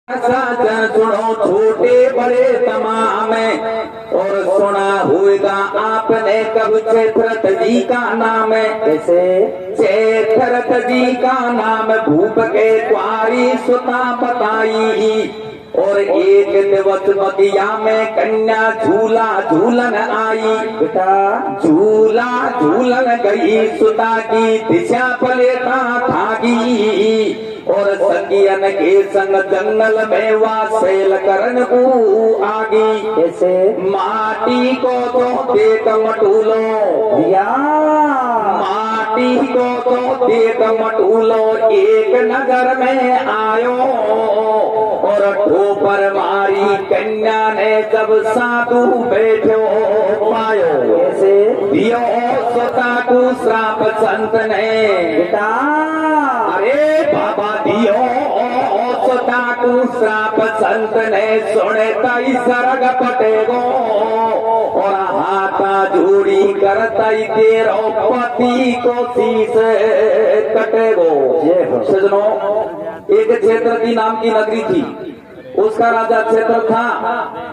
साजन सुनो छोटे बड़े तमाम और सुना होगा आपने कब चेतरथ जी का नाम कैसे चेतरथ जी का नाम भूप के कुआरी सुता बताई और एक दिवस बगिया में कन्या झूला झूलन आई बेटा झूला झूलन गई सुता की दिशा पलेटा थागी और सखियन के संग जंगल में वासेल करन को आगी ऐसे माटी को तो देख मटूलो या माटी को तो देख मटूलो एक नगर में आयो और ठोपर मारी कन्या ने जब साधु बैठो पायो ऐसे दियो सता को श्राप संत ने बेटा अरे बाबा दियो सता को श्राप संत ने सुने तई सरग पटेगो और हाथा जोड़ी कर तई तेरो पति को शीश कटेगो। सजनों एक क्षेत्र नाम की नगरी थी, उसका राजा क्षेत्र था,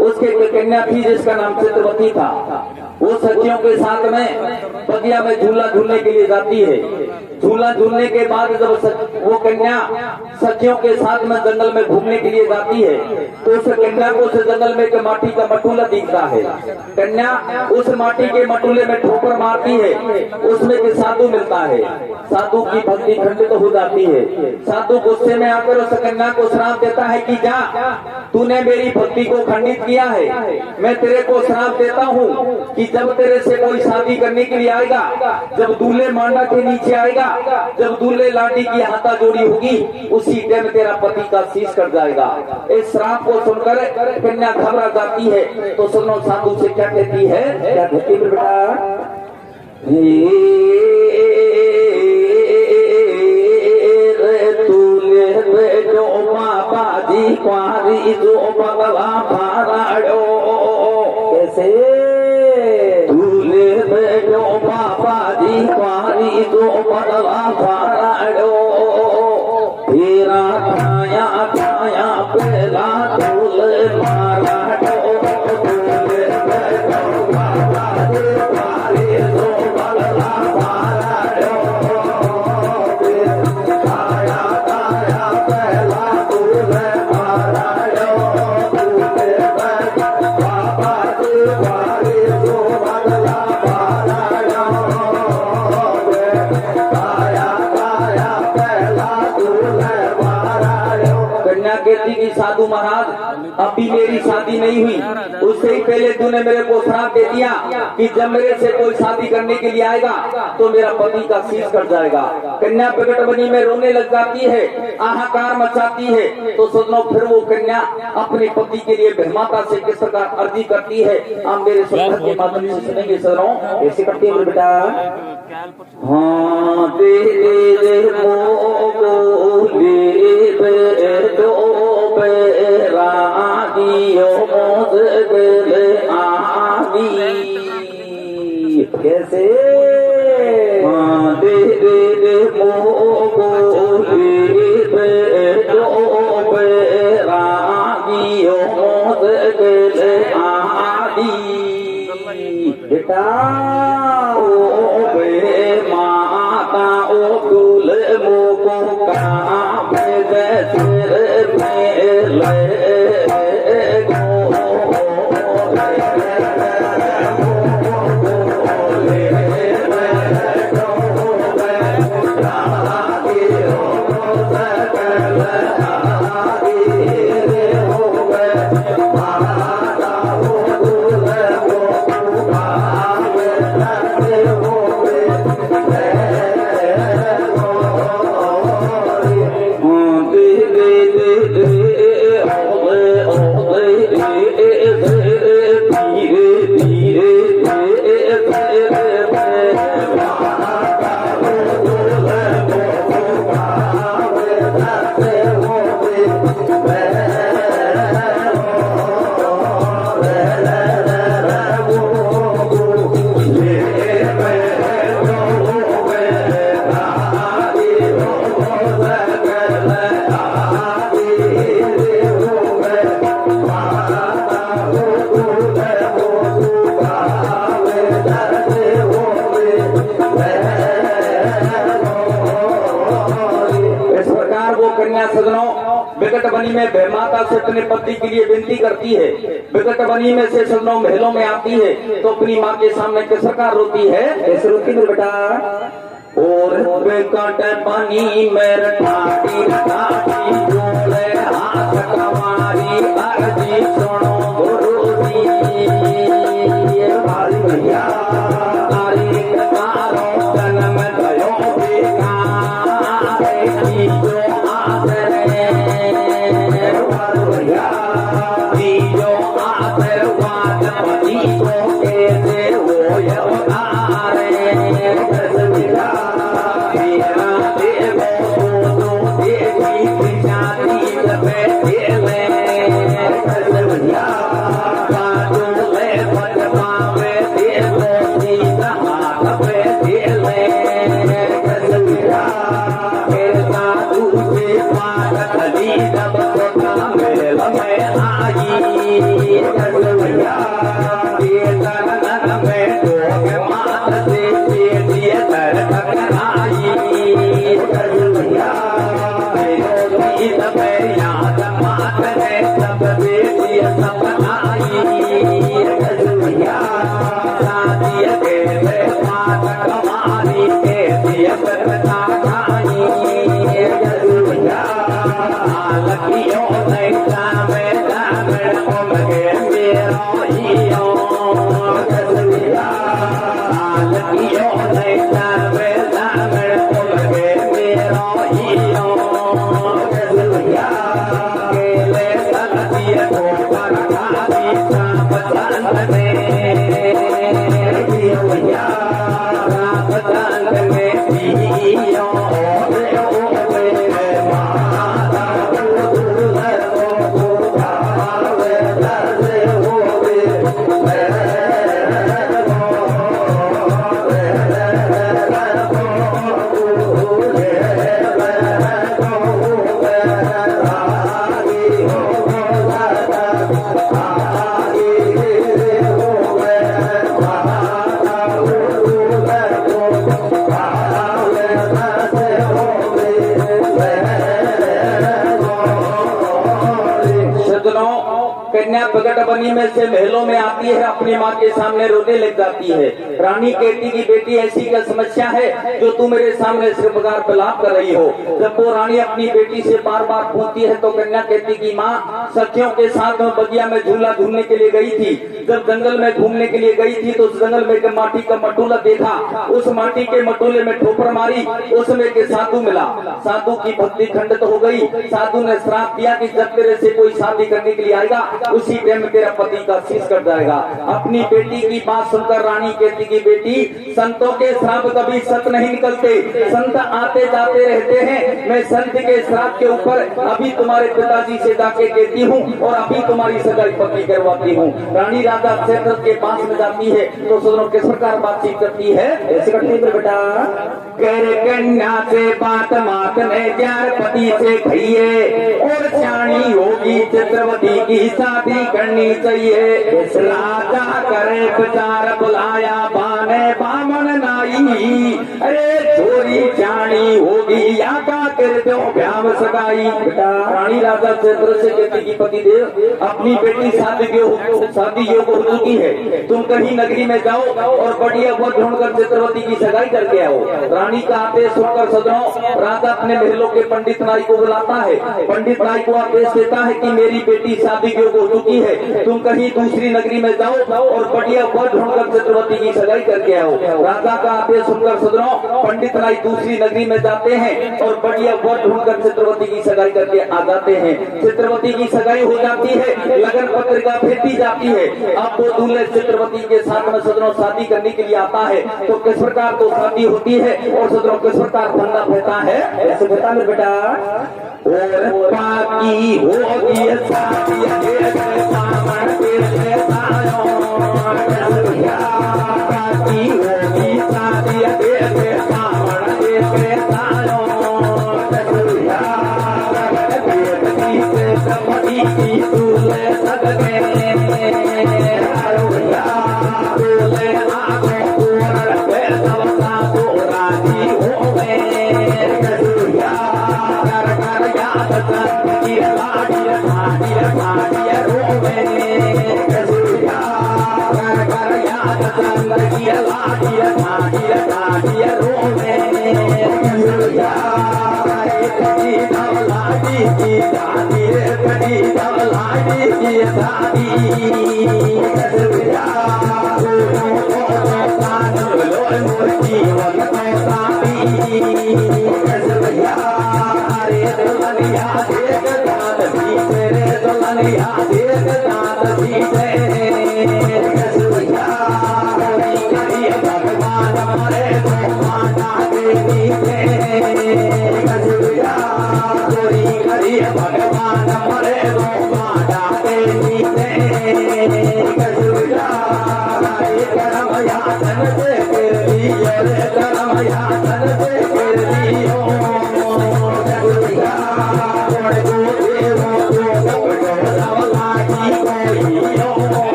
उसके कन्या थी जिसका नाम चित्रवती था। वो सखियों के साथ में बगिया में झूला झूलने के लिए जाती है। झूला झूलने के बाद जब वो कन्या सखियों के साथ में जंगल में घूमने के लिए जाती है तो उस कन्या को उस जंगल में माटी का मटूला दिखता है। कन्या उस माटी के मटूले में ठोकर मारती है, उसमें के साधु मिलता है। साधु की भक्ति खंडित हो जाती है। साधु गुस्से में आकर उस कन्या को श्राप देता है कि जा, तूने मेरी भक्ति को खंडित किया है, मैं तेरे को श्राप देता हूँ कि जब तेरे से कोई शादी करने के लिए आएगा, जब दूल्हे मांडा के नीचे आएगा, जब दूल्हे लाठी की हाथा जोड़ी होगी, उसी टाइम तेरा पति का शीश कट जाएगा। इस श्राप को सुनकर कन्या घबरा जाती है। तो सुनो साधु से क्या कहती है, क्या कहती है बेटा, जो बाबा जी कुआरी जो बगला भाड़ो कैसे दूल्हे में जो बाबा जी कुआरी जो बगला भाड़ो तेरा खाया खाया पहला दूल्हे मारा कि साधु महाराज अभी मेरी शादी नहीं हुई, उससे ही पहले तूने मेरे को श्राप दे दिया कि जब मेरे से कोई शादी करने के लिए आएगा तो मेरा पति का शीश कट जाएगा। कन्या प्रकट बनी में रोने लग जाती है, हाहाकार मचाती है। तो सुनो फिर वो कन्या अपने पति के लिए ब्रह्माता से किस प्रकार अर्जी करती है, आप मेरे सुनने के माध्यम से सुनेंगे। सुनो ऐसे करती है बेटा, हाँ दे कैसे हाँ दे मोगो रागियो आदि बेटा ओ बे माता ओ दूल मोको काम सिर में ले बनी में माता से अपने पति के लिए विनती करती है। विकट बनी में से सदनों महलों में आती है तो अपनी माँ के सामने किस प्रकार रोती है? कैसे रोती मेरे बेटा? और विकट बनी में ठाटी ठाटी जोड़े हाथ कमारी अर्जी सुनो गुरुजी। हमारी भैया जन्म गयो बेकार जो आसरे जो आशीर्वाद पति को कैसे हो अवतारे तेरा देवो दो देवी जाति में खेले बाजूले पटवावे देवो सीधा हाथ पे खेले फिर साधु से पाठ खली जब सोता मेल में आई चरण में डोग मात से दिए कर टकराई याद मात ने सब बेटी सब आई शादी के मात कमारी के दिए बता खाई लकियों नहीं जामे जामे उमगे मेरो हियो लकियों नहीं जामे जामे उमगे मेरो हियो केले सलतिया को पर खादी सांप संग में भैया राम संग में पियो कन्या प्रकट बनी में से महलों में आती है, अपनी माँ के सामने रोने लग जाती है। रानी कहती की बेटी ऐसी क्या समस्या है जो तू मेरे सामने इस प्रकार विलाप कर रही हो। जब वो रानी अपनी बेटी से बार बार पूछती है तो कन्या कहती की माँ सखियों के साथ में बगिया में झूला झूलने के लिए गई थी। जब जंगल में घूमने के लिए गई थी तो उस जंगल में एक माटी का मटोला देखा, उस माटी के मटोले में ठोकर मारी, उसमें एक साधु मिला। साधु की भक्ति खंडित हो गई। साधु ने श्राप दिया कि जब तेरे से कोई शादी करने के लिए आएगा उसी टाइम में तेरा पति का शीश कट जाएगा। अपनी बेटी की बात सुनकर रानी कहती की बेटी संतों के श्राप कभी सत नहीं निकलते, संत आते जाते रहते हैं। मैं संत के श्राप के ऊपर अभी तुम्हारे पिताजी से जाके कहती हूँ और अभी तुम्हारी सगाई पक्की करवाती हूँ। रानी राजा क्षेत्र के पास में जाती है तो सुनो किस प्रकार बातचीत करती है। ऐसे करती है बेटा? कर कन्या से बात मात ने प्यार पति से कहिए और सियाणी होगी चित्रवती की शादी करनी चाहिए। राजा करे विचार बुलाया बाने बामन नाई, अरे छोरी सियाणी होगी या का कर दो भ्याम सगाई। रानी राजा क्षेत्र से कहती की पति देव अपनी बेटी शादी योग हो चुकी है, तुम कहीं नगरी में जाओ और बढ़िया वो ढूंढकर चित्रवती की सगाई करके आओ। रानी का आदेश सुनकर सजनों राजा अपने महलों के पंडित नाई को बुलाता है। पंडित नाई को आदेश देता है कि मेरी बेटी शादी योग हो चुकी है, तुम कहीं दूसरी नगरी में जाओ और बढ़िया वो ढूंढकर चित्रवती की सगाई करके आओ। राजा का आदेश सुनकर सजनों पंडित नाई दूसरी नगरी में जाते हैं और बढ़िया वो ढूंढकर चित्रवती की सगाई करके आ जाते हैं। चित्रवती की सगाई हो जाती है, लगन पत्रिका भेजी जाती है। अब वो दूल्हे चित्रवती के साथ में सजनों शादी करने के लिए आता है तो किस प्रकार तो शादी होती है और सजनों किस प्रकार धंधा रहता है। ऐसे बता ले बेटा। और बाकी होगी शादी सामन के सायो, बाकी होगी शादी सामन के सायो, सपनी की दूल्हे सदमे दूल्हे आगो पूर्ण सबका तो राजी हो गए। कर याद की लाड होगी जब लाडी की शादी मुर्गी वगैरह शादी अरे दुल्हनिया देख दांत पीछे रे दुल्हनिया देख दांत पीछे भगवान मरे तो माता के नीचे चोरी करी भगवान मरे तो माता के नीचे करम यातन से कर लियो रे करम यातन से कर लियो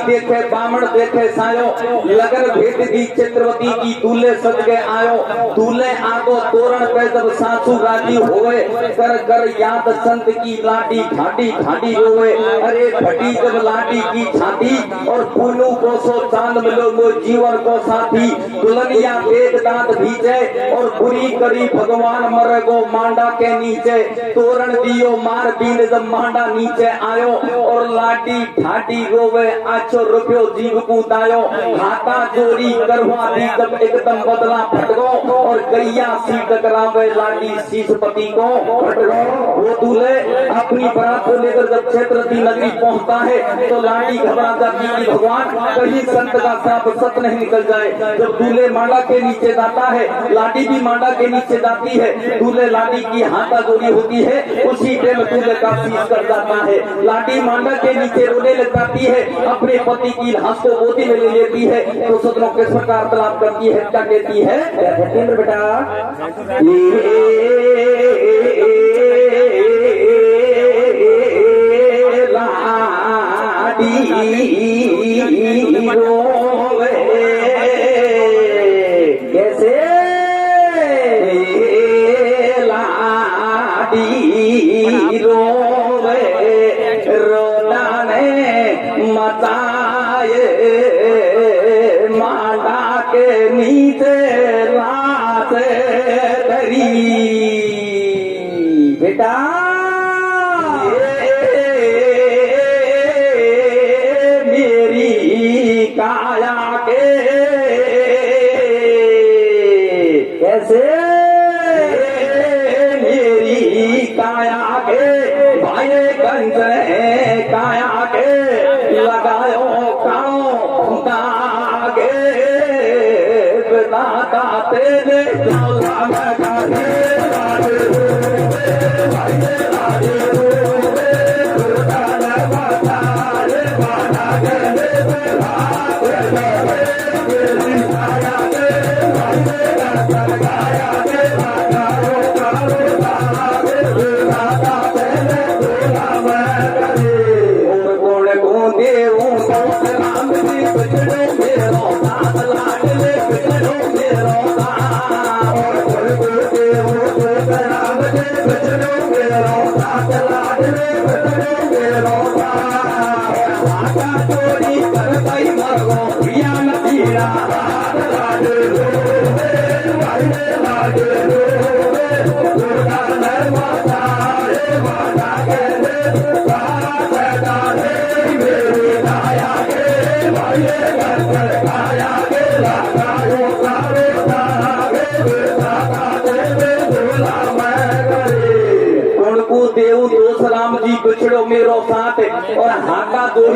देखे बामण देखे सायो लगन भेट दी चित्रवती की दूल्हे सज के आयो दूल्हे आगो तोरण पे जब सासू राजी होवे कर कर याद संत की लाडी ठाडी ठाडी रोवे अरे फटी जब लाडी की छाती और फूलू को सो चांद मिलो वो जीवन को साथी दुल्हनिया देख दांत भीजे और बुरी करी भगवान मरे गो मांडा के नीचे तोरण दियो मार बीन जब मांडा नीचे आयो और लाडी ठाडी रोवे आछो रुपयो जीव कूदायो हाथा जोड़ी करवा दी जब एकदम बदला फटगो और गैया सी टकरावे लाडी शीशपति को फटगो वो दूल्हे अपनी बारात को लेकर जब क्षेत्रवती नगरी पहुंचता है तो लाडी घबरा जाती है भगवान कहीं संत का सांप सत नहीं निकल जाए जब दूल्हे मांडा के नीचे जाता है लाडी भी मांडा के नीचे जाती है दूल्हे लाडी की हाथा जोड़ी होती है उसी टाइम दूल्हे का शीश कर जाता है लाडी मांडा के नीचे रोने लग जाती है अपने पति की लाश को गोदी में ले लेती है तो सदनों किस प्रकार तलाब करती है क्या कहती है इंद्र बेटा लाडी रोवे कैसे लाडी रोवे रोना ने मचाए मांडा के नीचे लाश धरी बेटा मेरी काया के कैसे मेरी काया के भाई कंस काया के लगायो काओ दागे दाता तेरे चौला लगाए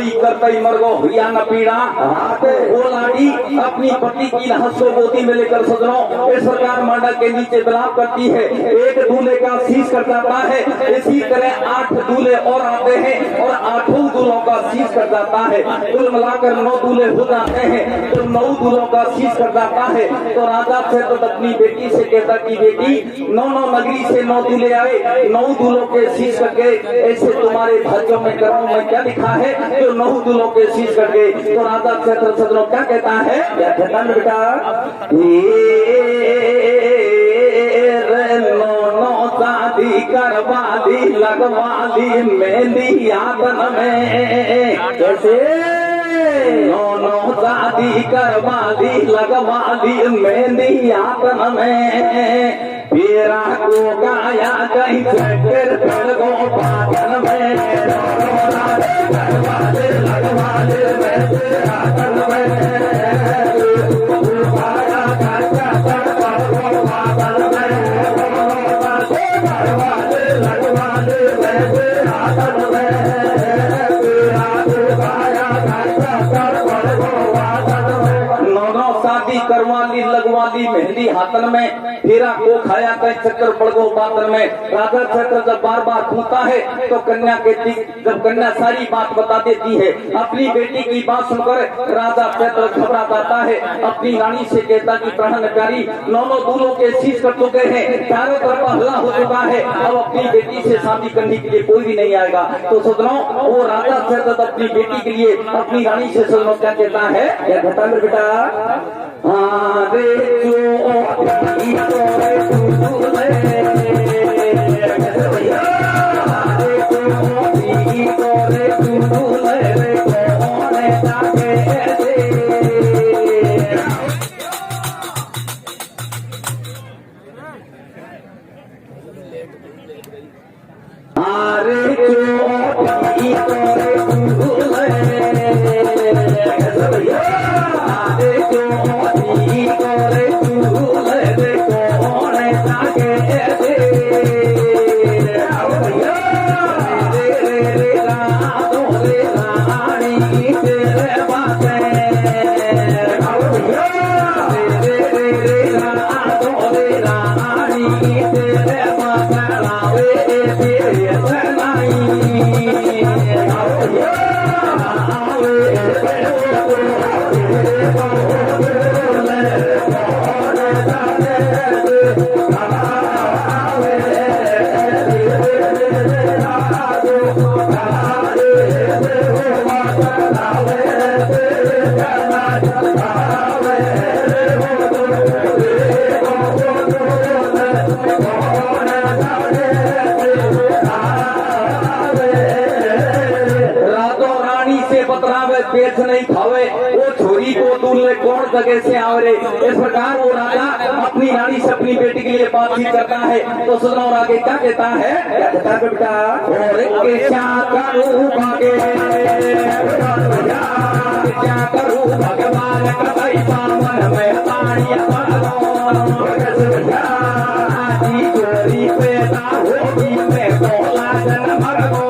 होई करतई मरगो हुआ न पीड़ा। वो लाड़ी अपनी पति की हंसो गोदी में लेकर सजनों इस प्रकार मांडा के नीचे बिलाप करती है। एक दूल्हे का शीश कट जाता है, इसी तरह 8 दूल्हे और आते हैं और 8 दूल्हों का शीश कट जाता है। कुल मिलाकर 9 दूल्हे हो जाते हैं। तो 9 दूल्हों का शीश कट जाता है तो राजा क्षेत्र अपनी बेटी से कहता कि बेटी 9 नगरी से 9 दूल्हे आए, 9 दूल्हों के शीश कट गए, ऐसे तुम्हारे भाग्यों में कर्मों में क्या लिखा है जो 9 दूल्हों के शीश कट गए। तो राजा क्षेत्र सदनों क्या कहता है, क्या कहता है बेटा? 9 शादी करवा दी लगवा दी मेहंदी यादन में। कैसे? 9 शादी करवा दी लगवा दी मेहंदी यादन में। पेरा को गाया कहीं फिर गो पागल में। लगवा दे मेहंदी यादन में। करवाली लगवाली मेहंदी हाथन में, फेरा को खाया कहीं चक्कर पड़ गो बातन में। राजा क्षेत्र जब बार बार पूछता है तो कन्या कहती, जब कन्या सारी बात बता देती है अपनी बेटी की बात सुनकर राजा क्षेत्र घबरा जाता है। अपनी रानी से कहता कि प्राण प्यारी 9 दूल्हों के शीश कट चुके हैं, चारों तरफ हल्ला हो चुका है, अब अपनी बेटी से शादी करने के लिए कोई भी नहीं आएगा। तो सदनों वो राजा क्षेत्र अपनी बेटी के लिए अपनी रानी से सदनों क्या कहता है, क्या कहता है बेटा? पेट नहीं खावे वो छोरी को दूल्हे कौन जगह से आवरे। इस प्रकार वो राजा अपनी रानी से अपनी बेटी के लिए बातचीत करता है। तो सुनो और आगे क्या कहता है, क्या कहता है बेटा? क्या करूँ भगवान कभी पावन में पानी चोरी पैदा होगी मैं बोला जन मरगो।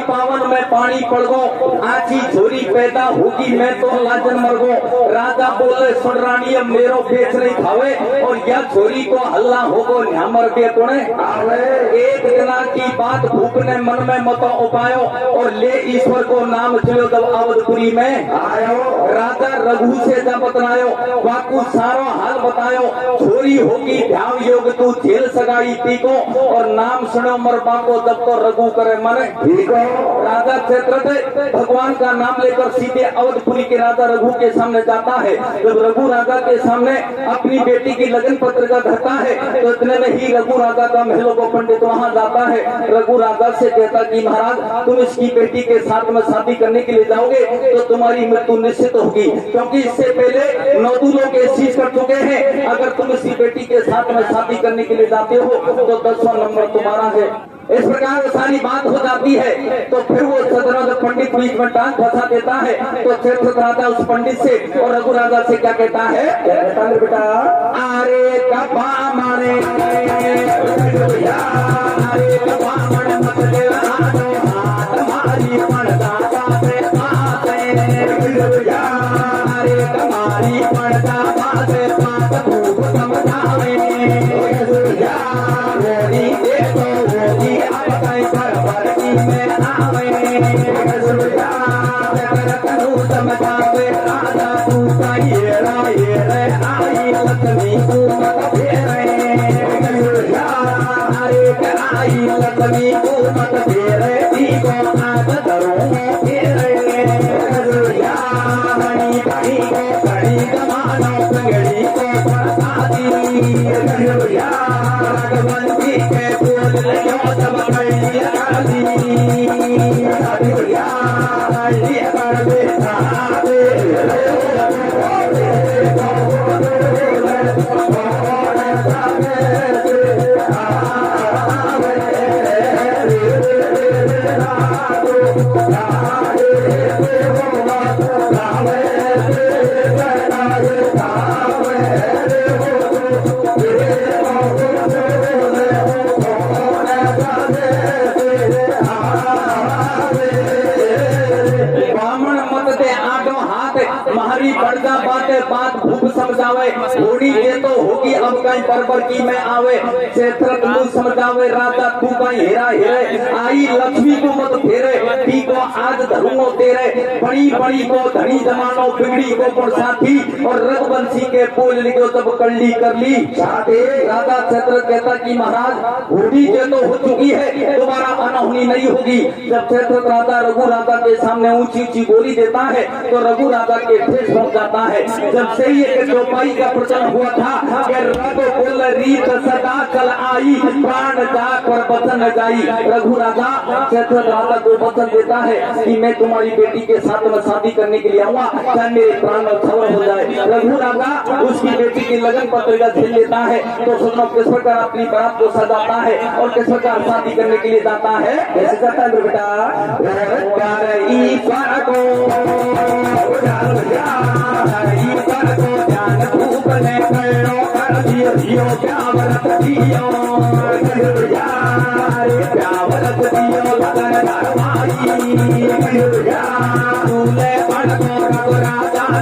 पावन में पानी पड़ गो आची छोरी पैदा होगी मैं तो लाजन मरगो। राजा बोले सुन रानी अब मेरो बेच नहीं खावे और या छोरी को हल्ला होगो न्यामर के पुणे। एक दिना की बात भूप ने मन में मतो उपायो और ले ईश्वर को नाम चलो जब अवधपुरी में आयो। राजा रघु से जब बतलायो बाकू सारो हाल बतायो। छोरी होगी ध्यान योग तू झेल सगाई तीको और नाम सुनो मरबा को जब तो रघु करे मन ठीक हो। राजा क्षेत्र भगवान का नाम लेकर सीधे अवधपुरी के राजा रघु के सामने जाता है। जब रघु राजा के सामने अपनी बेटी की लगन पत्रिका धरता है तो इतने में ही रघु राजा का महलों को पंडित वहां जाता है। रघु राजा से कहता कि महाराज तुम इसकी बेटी के साथ में शादी करने के लिए जाओगे तो तुम्हारी मृत्यु निश्चित होगी, क्योंकि इससे पहले 9 दूल्हों के शीश कर चुके हैं। अगर तुम इसी बेटी के साथ में शादी करने के लिए जाते हो तो 10वां नंबर तुम्हारा है। इस प्रकार से सारी बात हो जाती है तो फिर वो सदनों पंडित बीच में टांग फंसा देता है। तो क्षेत्र राजा उस पंडित से और रघु राजा से क्या कहता है, बेटा अरे कपा मारे अरे कपा मण मत देवा हाथ मारी पड़ता बाते बाते अरे कमारी पड़ता बाते बात भूप समझावे गोरी देखो गोरी अब कई परवरती में आवे करू समझावे राजा तू ये रे आई लक्ष्मी तू मत फेरे अरे कराई लक्ष्मी तू मत फेरे को आज धरो फेरे हनी भाई को कड़ी गमानो संगड़ी को प्रसादी भगवंती के बोल लियो सब कड़िया कर दे हमारी बढ़ता बात भूप समझावे थोड़ी दे तो होगी अब कहीं पर की में आवे क्षेत्र तू समझावे राजा तू कहीं हेरा हेरे आई लक्ष्मी को मत फेरे ती को आज धरूंगो तेरे बड़ी बड़ी को धनी जमानो बिगड़ी को पर साथी और रघुवंशी के बोल लिखो तब कल्ली कर ली साथे। राजा क्षेत्र कहता कि महाराज होली जे तो हो चुकी है दोबारा अनहोनी नहीं होगी। जब क्षेत्र राजा रघु राजा के सामने ऊंची ऊंची गोली देता है तो रघु राजा के ठेस पहुंच जाता है। जब से ये चौपाई का प्रचलन हुआ था कि रघु बोल रीत सदा चल आई प्राण जाकर बचन जाई। रघु राजा क्षेत्र राजा को वचन देता है कि मैं तुम्हारी बेटी के साथ में शादी करने के लिए आऊंगा चाहे मेरे प्राण में खबर हो जाए। रघु राजा उसकी बेटी की लगन पत्रिका झेल लेता है तो सुनो किस प्रकार अपनी बारात को सजाता है और किस प्रकार शादी करने के लिए जाता है। कैसे जाता है बेटा राजा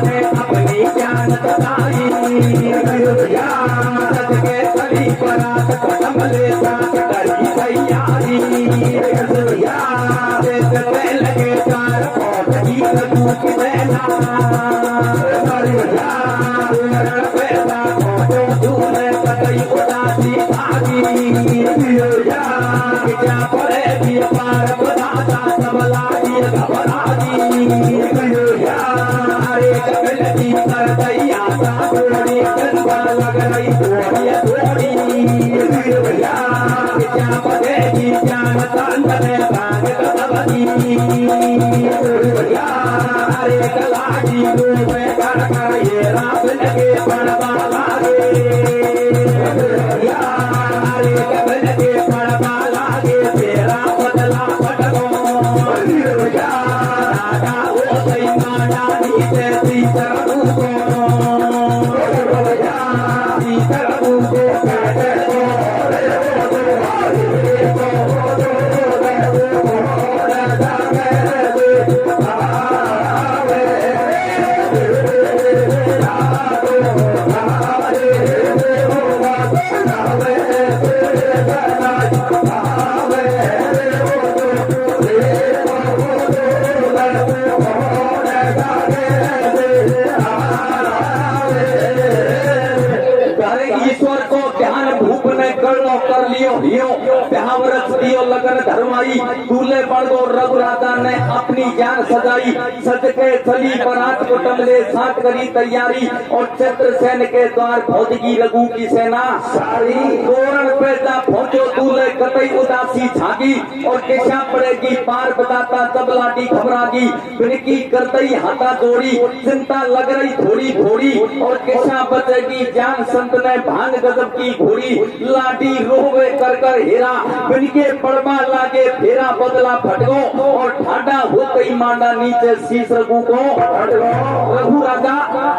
ने अपनी जान बताई के सभी परात कदम ले करी तैयारी लगे चार भूख देना उदासी भागी क्या पड़े पार बताता सबला घबराती कर दैया थोड़ी लग रही थोड़ी क्या पड़ेगी ज्ञान तंत्र अरे कलाजी कर ये रात लगे पड़वा लागे अरे लियो हियो ब्याहवरस दियो लगन धर्माई दूल्हे बन गो रघुराजा ने अपनी जान सजाई सज के चली बारात को टमले साथ करी तैयारी और चित्रसेन के द्वार पहुंचगी रघु की सेना सारी तोरण पे जा पहुंचो दूल्हे कतई उदासी झागी और दिशा पड़ेगी पार बताता तब लाठी घबरागी बिनकी करतई हाथा जोड़ी चिंता लग रही थोड़ी थोड़ी और दिशा बचेगी जान संत ने भांग गजब की घोड़ी लाठी रोवे कर कर हेरा बिनके पड़वा लागे फेरा बदला फटगो और ठाडा हो गई मांडा नीचे शीश रघु को रघु राजा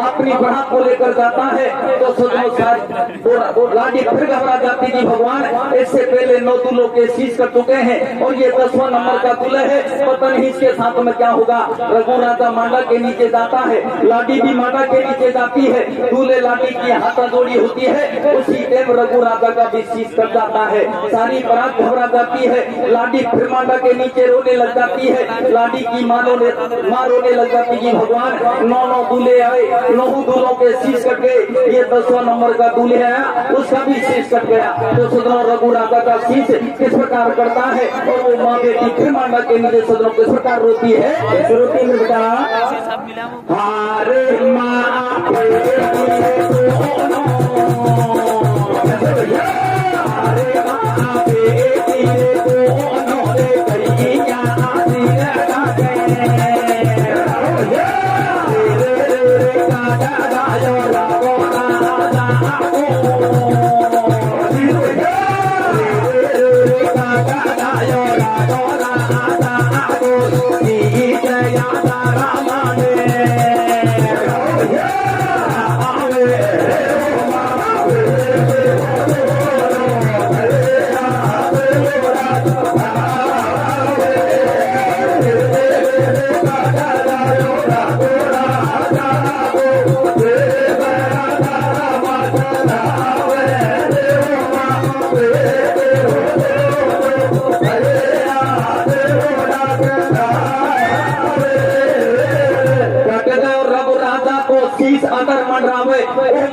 अपनी बढ़त को लेकर जाता है तो सदो लाठी फिर घबरा जाती कि भगवान इससे पहले 9 दूल्हों के शीश कर चुके हैं और ये 10वां नंबर का दूल्हा है पता नहीं इसके साथ में क्या होगा। रघु राजा मांडा के नीचे जाता है लाठी भी मांडा के नीचे जाती है दूल्हे लाठी की हाथा जोड़ी होती है उसी टाइम रघु राजा का भी शीश कर जाता है सारी बारात घबरा जाती है लाठी फिर मांडा के नीचे रोने लग जाती है लाठी की माँ रोने लग जाती कि भगवान 9 दूल्हे आए 9 दूल्हों के शीश कट गए ये 10वां नंबर का दूल्हे आया उसका भी शीश कट गया तो सदनों रघु राजा का शीश किस प्रकार करता है और वो माँ बेटी फिर मांडा के नीचे सदनों किस प्रकार रोती है रोती है बेटा हारे माँ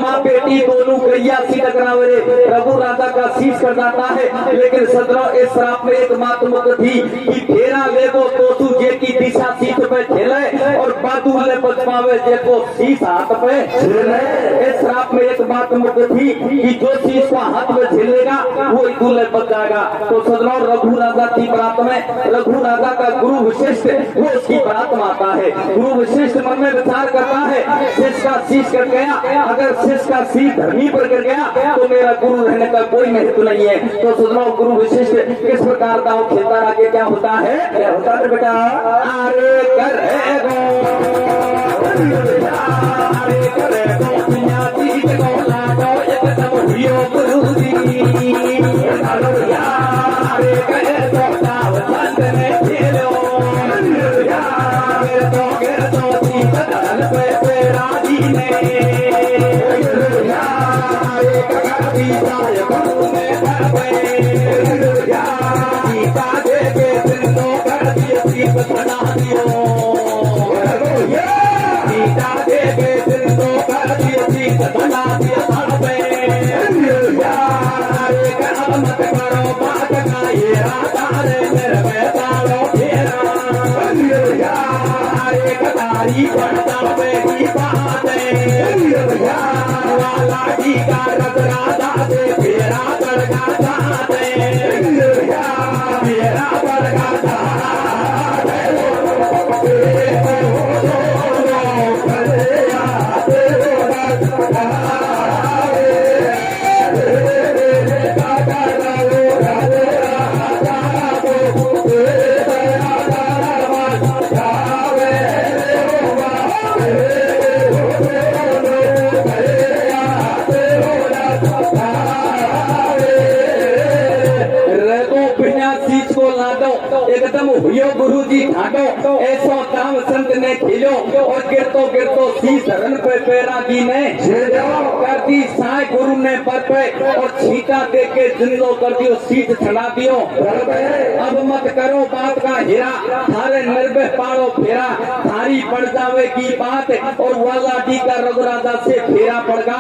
माँ बेटी दोनों गैया सी टकरावे रघु राजा का शीश कर जाता है लेकिन सदरो इस श्राप में एक मात मुक्त थी कि फेरा लेगो तो तू जे की दिशा शीश पे खेले और बादुले बच पावे जे को शीश हाथ पे इस श्राप में एक बात मुक्त थी कि जो शीश को हाथ में झेलेगा वो ही दूल्हे बच जाएगा। तो सदरो रघु राजा की बारात में रघु राजा का गुरु विशिष्ट वो उसकी बारात में आता है। गुरु विशिष्ट मन में विचार करता है शीश का शीश कट गया अगर शीश का शीश धरनी पर गिर गया तो मेरा गुरु रहने का कोई महत्व नहीं है। तो सुनो गुरु विशिष्ट किस प्रकार का खेलता आगे क्या होता है बेटा अरे करे गो अरे करे गो दुनिया जीत गो लागो एक सब हुयो गुरु जी अरे करे तो ताव संत ने खेलो मेरे तो जीत दल पे राजी ने एकदम हुयो गुरु जी ठाडो, ऐसो काम संत ने खिलो, और गिरतो गिरतो शीश धरन पे पैरा की ने कर दी साय गुरु ने पर पे, और छीटा दे के जिंदो कर दियो, शीश छड़ा दियो। अब मत करो बात का हीरा, थारे निर्भय पाड़ो फेरा, थारी पड़ जावे की बात, और वाला डी का रघुराजा से फेरा पड़गा।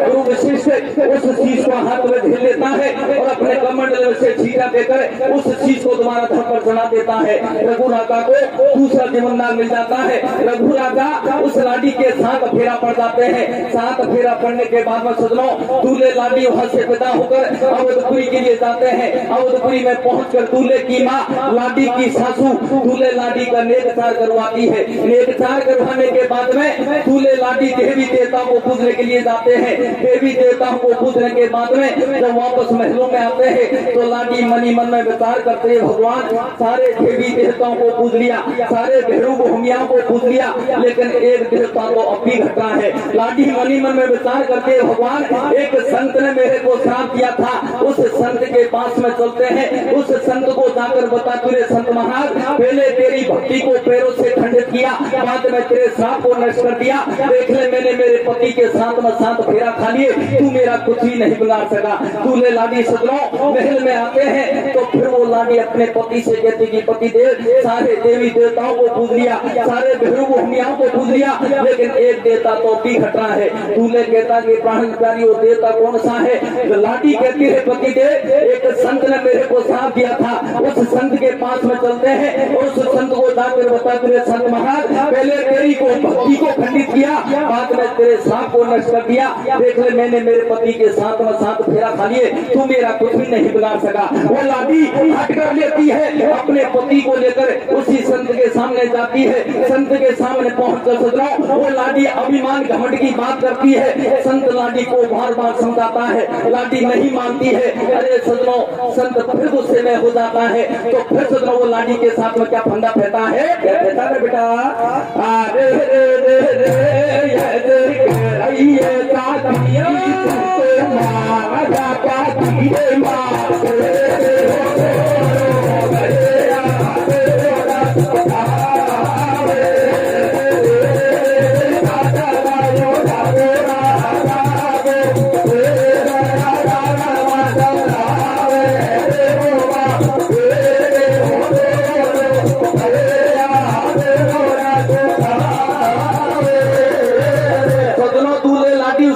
गुरु वशिष्ठ उस शीश को हाथ में झेल लेता है, और अपने कमंडल से छीटा देकर उस शीश को दोबारा धड़ पर चढ़ा देता है। रघु राजा को दूसरा जीवनदान मिल जाता है। रघु राजा उस लाडी के साथ फेरा पड़ जाते हैं। साथ फेरा पड़ने के बाद में सजनों दूल्हे लाडी वहां से पैदा होकर अवधपुरी के लिए जाते हैं। अवधपुरी में पहुंचकर दूल्हे की माँ लाडी की सासू दूल्हे लाडी का नेकचार करवाती है। नेकचार करवाने के बाद में दूल्हे लाडी देवी देवताओं को पूजने के लिए जाते हैं। देवी देवताओं को पूजने के बाद में जब वापस महलों में आते हैं तो लाडी मनी मन में विचार करते हैं, भगवान सारे देवी देवताओं को पूज लिया, सारे भैरू भूमियाओं को पूज लिया, लेकिन एक देवता को अब भी घटा है। लाडी मनी मन में विचार करते हैं, भगवान एक संत ने मेरे को श्राप दिया था, उस संत के पास में चलते हैं। उस संत को जाकर बता, तुझे संत महाराज पहले तेरी भक्ति को पैरों से खंडित किया, बाद में तेरे श्राप को नष्ट कर दिया। देख ले मैंने मेरे पति के साथ में साथ फेरा खा लिए, तू मेरा कुछ भी नहीं बिगाड़ सका। दूल्हे लाडी सजनों महल में आते हैं तो फिर वो लाडी अपने पति से कहती कि पति देव सारे देवी देवताओं को पूज लिया, सारे भैरू भूमियाओं को पूज लिया, लेकिन एक देवता तो भी घटा है। दूल्हे कहता कि प्राण प्यारी वो देवता कौन सा है? तो लाडी कहती है पति देव एक संत ने मेरे को श्राप दिया था, उस संत के पास में चलते हैं और उस संत को जाकर बता, तेरे संत महाराज पहले तेरी को भक्ति को खंडित किया, बाद में तेरे श्राप को नष्ट कर दिया। देख ले मैंने मेरे पति के साथ में साथ फेरा खा लिए, तू मेरा कुछ भी नहीं बिगाड़ सका। वो लाडी हट कर लेती है, अपने पति को लेकर उसी संत के सामने जाती है। संत के सामने पहुंचकर सजनों वो लाडी अभिमान घमंड की बात करती है। संत लाडी को बार बार समझाता है, लाडी नहीं मानती है। अरे सजनों संत फिर गुस्से में हो जाता है, तो फिर सजनों वो लाडी के साथ में क्या फंदा फेंकता है? क्या कहता है बेटा? अरे रे रे रे ये कातिया तो मारा कातिए मारे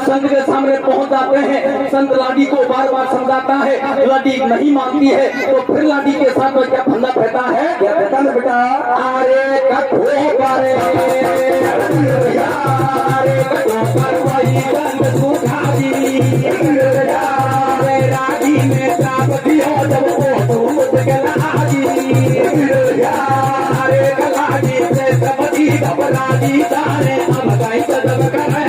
संत के सामने पहुंच जाते हैं। संत लाडी को बार बार समझाता है, लाडी नहीं मानती है, तो फिर लाडी के साथ में क्या फंदा फेंकता है? क्या कहता है बेटा? अरे कठो पारे राजी में श्राप दियो जब वो अरे कलाजी से सबकी घबराजी तारे हम गाई सदब करे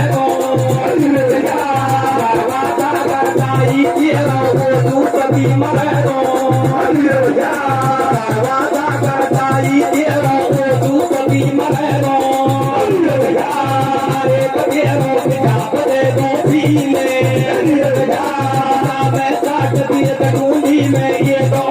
में ये दो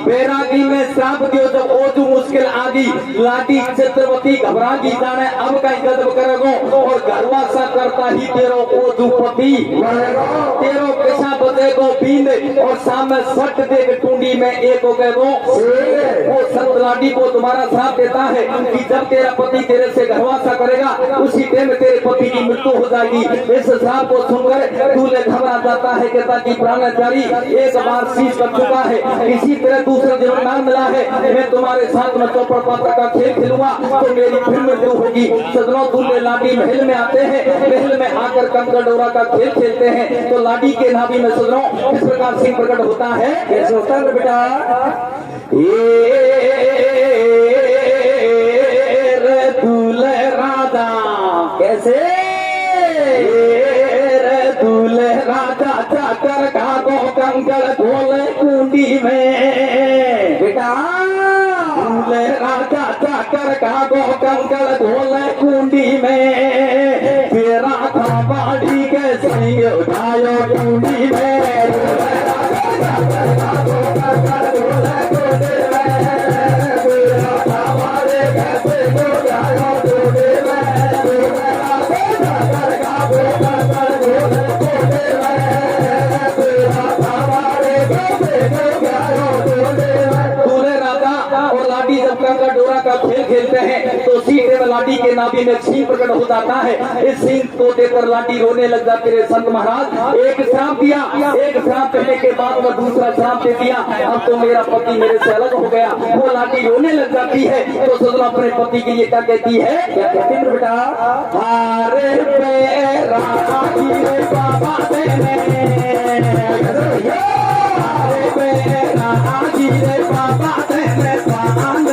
बैरागी में श्राप दियो जब ओजू मुश्किल आगी, लाडी छत्रवती घबरा की जाने अब कहीं गजब करेगो, और घरवा सा करता ही तेरो ओजू पति तेरो कैसा बतेगो बींद, और सामने सट देख टूंडी में एक हो गए वो संत लाडी को तुम्हारा श्राप देता है कि जब तेरा पति तेरे से घरवासा करेगा उसी टाइम तेरे पति की मृत्यु हो जाएगी। इस श्राप को सुनकर दूल्हे घबरा जाता है, कहता कि प्राणाचारी एक बार शीश का चुका है, इसी तरह दूसरा जीवनदान मिला है, मैं तुम्हारे साथ में चौपड़ पात्र का खेल खेलूंगा तो मेरी फिर मृत्यु होगी। सजनों, दूल्हे लाडी महल में आते हैं, महल में आकर कंकड़ डोरा का खेल खेलते हैं तो लाडी के नाभि में सजनों किस प्रकार सिंह प्रकट होता है, कैसे होता है बेटा? रे दूल्हे राजा, कैसे? रे दूल्हे राजा जाकर कागो कंकड़ खोले कुंडी में, बेटा दूल्हे राजा जाकर कागो कंकड़ खोले कुंडी में, तेरा था बाड़ी के सिंह उठायो कुंडी में। डोरा का खेल खेलते हैं तो सीधे में लाडी के नाभि में सिंह प्रकट हो जाता है। इस सिंह को देखकर लाडी रोने लग जाते रे संत महाराज। एक श्राप दिया, एक श्राप देने के बाद में दूसरा श्राप दे दिया, अब तो मेरा पति मेरे से अलग हो गया। वो लाडी रोने लग जाती है तो सजना अपने पति के लिए क्या कहती है, क्या कहती है बेटा? हारे पेरा रे बाबा देने, हारे पेरा रे बाबा देने, पांड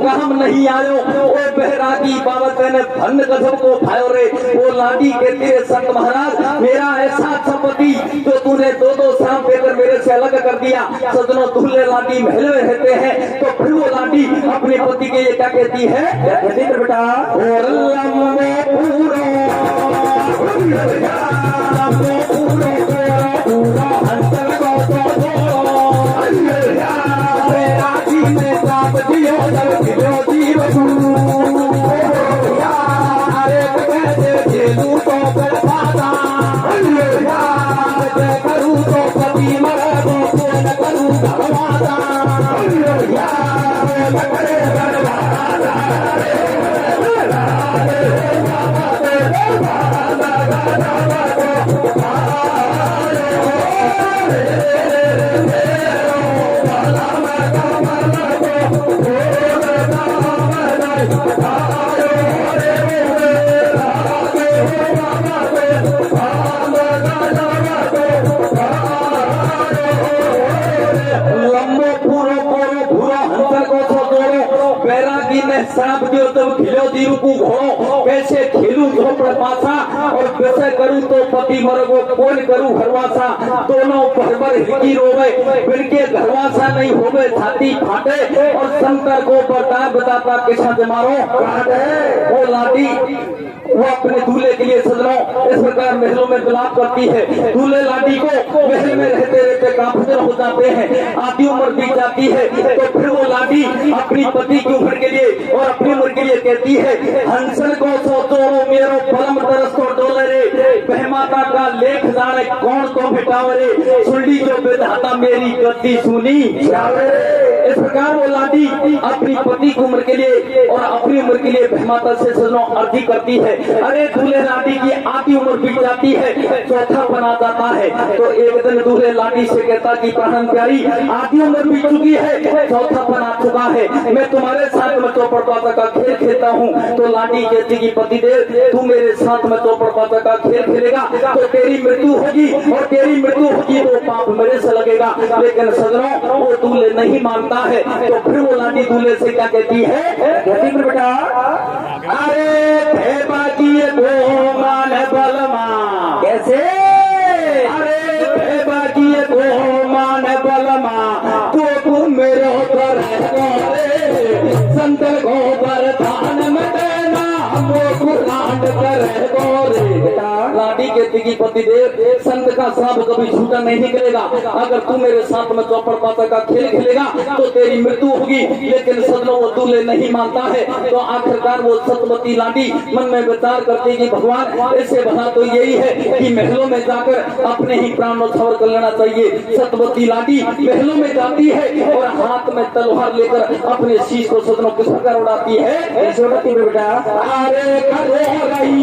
काटा नहीं आयो ओ बहरागी बाबत ने भन गजब को भायो रे। वो लाडी कहती है संत महाराज मेरा ऐसा संपत्ति जो तूने दो दो शाम देकर मेरे से अलग कर दिया। सजनों, दूल्हे लाडी महल में रहते हैं तो फिर वो लाडी अपने पति के लिए क्या कहती है, क्या कहती है बेटा? और लम्बे पूरा हंसल को सांप दियो तो खिलो दीरू को घोड़ो, कैसे खेलू झोपड़ पासा और कैसे करूँ तो पति मरगो कौन करूँ घरवासा। दोनों भरभर हिकी रोवे बिनके घरवासा नहीं होवे छाती फाटे और शंकर को बताता किसा जमारो वो लाडी वो अपने दूल्हे के लिए सजनों इस प्रकार महलों में विलाप करती है। दूल्हे लाडी को महल में रहते रहते काफिर हो जाते हैं, आधी उम्र बीत जाती है तो फिर वो लाडी अपनी पति की उम्र के लिए और अपनी उम्र के लिए कहती है, हंसन को सोचो मेरो पलम तरस को डोले रे, बहमाता का लेख जाने कौन को मिटावे रे, सुनली जो बेधाता मेरी गद्दी सुनी। इस प्रकार वो लाडी अपनी पति की उम्र के लिए और अपनी उम्र के लिए बहमाता से सजनों अर्जी करती है। अरे दूल्हे लाडी की आधी उम्र बीत जाती है, चौथा बना जाता है तो एक दिन दूल्हे लाडी से कहता कि प्राण प्यारी आधी उम्र बीत चुकी है, चौथा बना चुका है, मैं तुम्हारे साथ में चौपड़ पाता का खेल खेलता हूँ। तो लाडी कहती कि पतिदेव तू मेरे साथ में चौपड़ पाता का खेल खेलेगा तो तेरी मृत्यु होगी और तेरी मृत्यु होगी तो पाप मेरे से लगेगा। लेकिन सजनों वो दूल्हे नहीं मानता है तो फिर वो लाडी दूल्हे से क्या कहती है, कहती बेटा अरे बाकी मान बलमा कैसे, अरे कर गोरे बेटा लाडी कहती कि पतिदेव संत का सांप कभी झूठा नहीं निकलेगा। अगर तू मेरे साथ में चौपड़ पाता का खेल खेलेगा तो तेरी मृत्यु होगी। लेकिन सदनों वो दूल्हे नहीं मानता है। तो आखिरकार वो सतवती लाडी मन में विचार करती कि भगवान इससे भला तो यही है कि महलों में जाकर अपने ही प्राण न्यौछावर कर लेना चाहिए। सतवती लाडी महलों में जाती है और हाथ में तलवार लेकर अपने शीश को सदनों किस प्रकार उड़ाती है। कैसे होती है बेटा? अरे खड़ो रही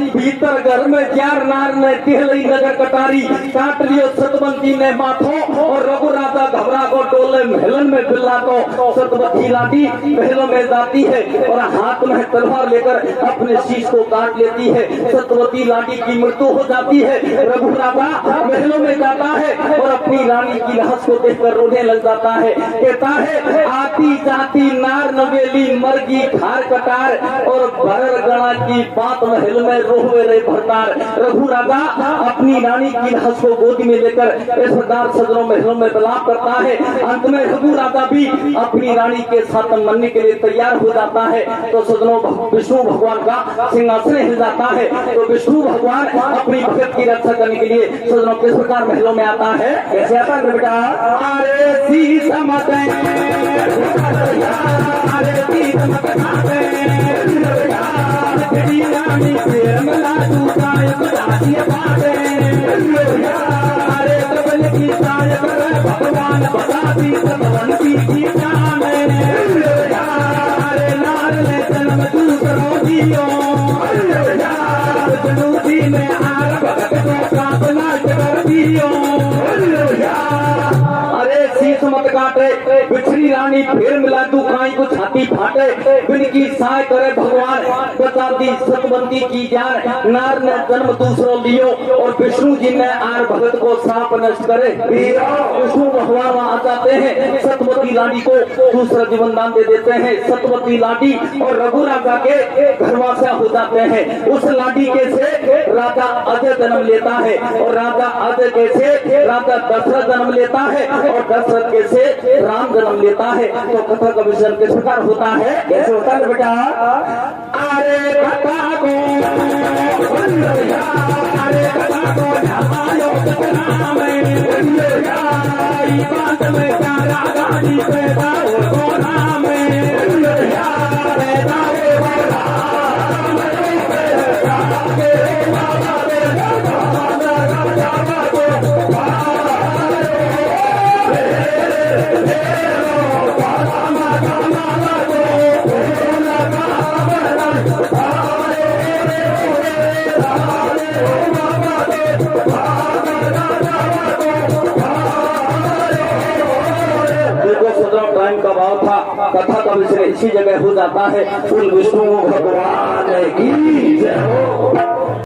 भीतर घर में चार नार ने तिहली नगर कटारी काट लियो सतवंती ने माथो और रघु राजा घबरा को टोले महलन में बिल्ला तो सतवती लाडी महलों में जाती है और हाथ में तलवार लेकर अपने शीश को काट लेती है। सतवती लाडी की मृत्यु हो जाती है। रघु राजा महलों में जाता है और अपनी रानी की लाश को देखकर रोने लग जाता है। कहता है आती जाती नार नवेली मरगी खार कटार और भरर गणा की बात महल में रोवे रे भरतार। रघु राजा अपनी रानी की लाश को गोदी में लेकर ऐसदार सदनों महलों में विलाप करता है। अंत में रघु राजा भी अपनी रानी के साथ मरने के लिए तैयार हो जाता है। तो सदनों विष्णु भगवान का सिंहासन हिल जाता है। तो विष्णु भगवान अपनी भक्त की रक्षा करने के लिए सदनों किस प्रकार महलों में आता है। कैसे आता है बेटा? अरे सी समत अरे सी समत रानी प्रेमला दूता अरे कबल की साय कर भगवान बताती सतवंती की जान। अरे नार ने जन्म दूसरों दियो जनूदी में आर भगत को काबला कर दियो। अरे शीश मत काटे बिछड़ी रानी फिर मिला तू काई को छाती फाटे बिन की सहाय करे भगवान बताती सतवंती की जान। नार ने जन्म दूसरों लियो और विष्णु जी ने आर भगत को सांप नष्ट करे। विष्णु भगवान वहां जाते हैं सतवती लाडी को दूसरा जीवन दान दे देते हैं। सतवती लाडी और रघु राजा के घरवासा हो जाते हैं। उस लाडी के से राजा अजय जन्म लेता है और राजा अजय के से राजा दशरथ जन्म लेता है और दशरथ के से राम जन्म लेता है। तो कथा का विषय किस प्रकार होता है। कैसे होता है बेटा? अरे कथा को अरे कथा को ढालो कथा में बात में तारा गाड़ी पैदा हो नाम पैदा टाइम का भाव था। कथा का विषय इसी जगह हो जाता है। कुल विष्णु भगवान की जय हो।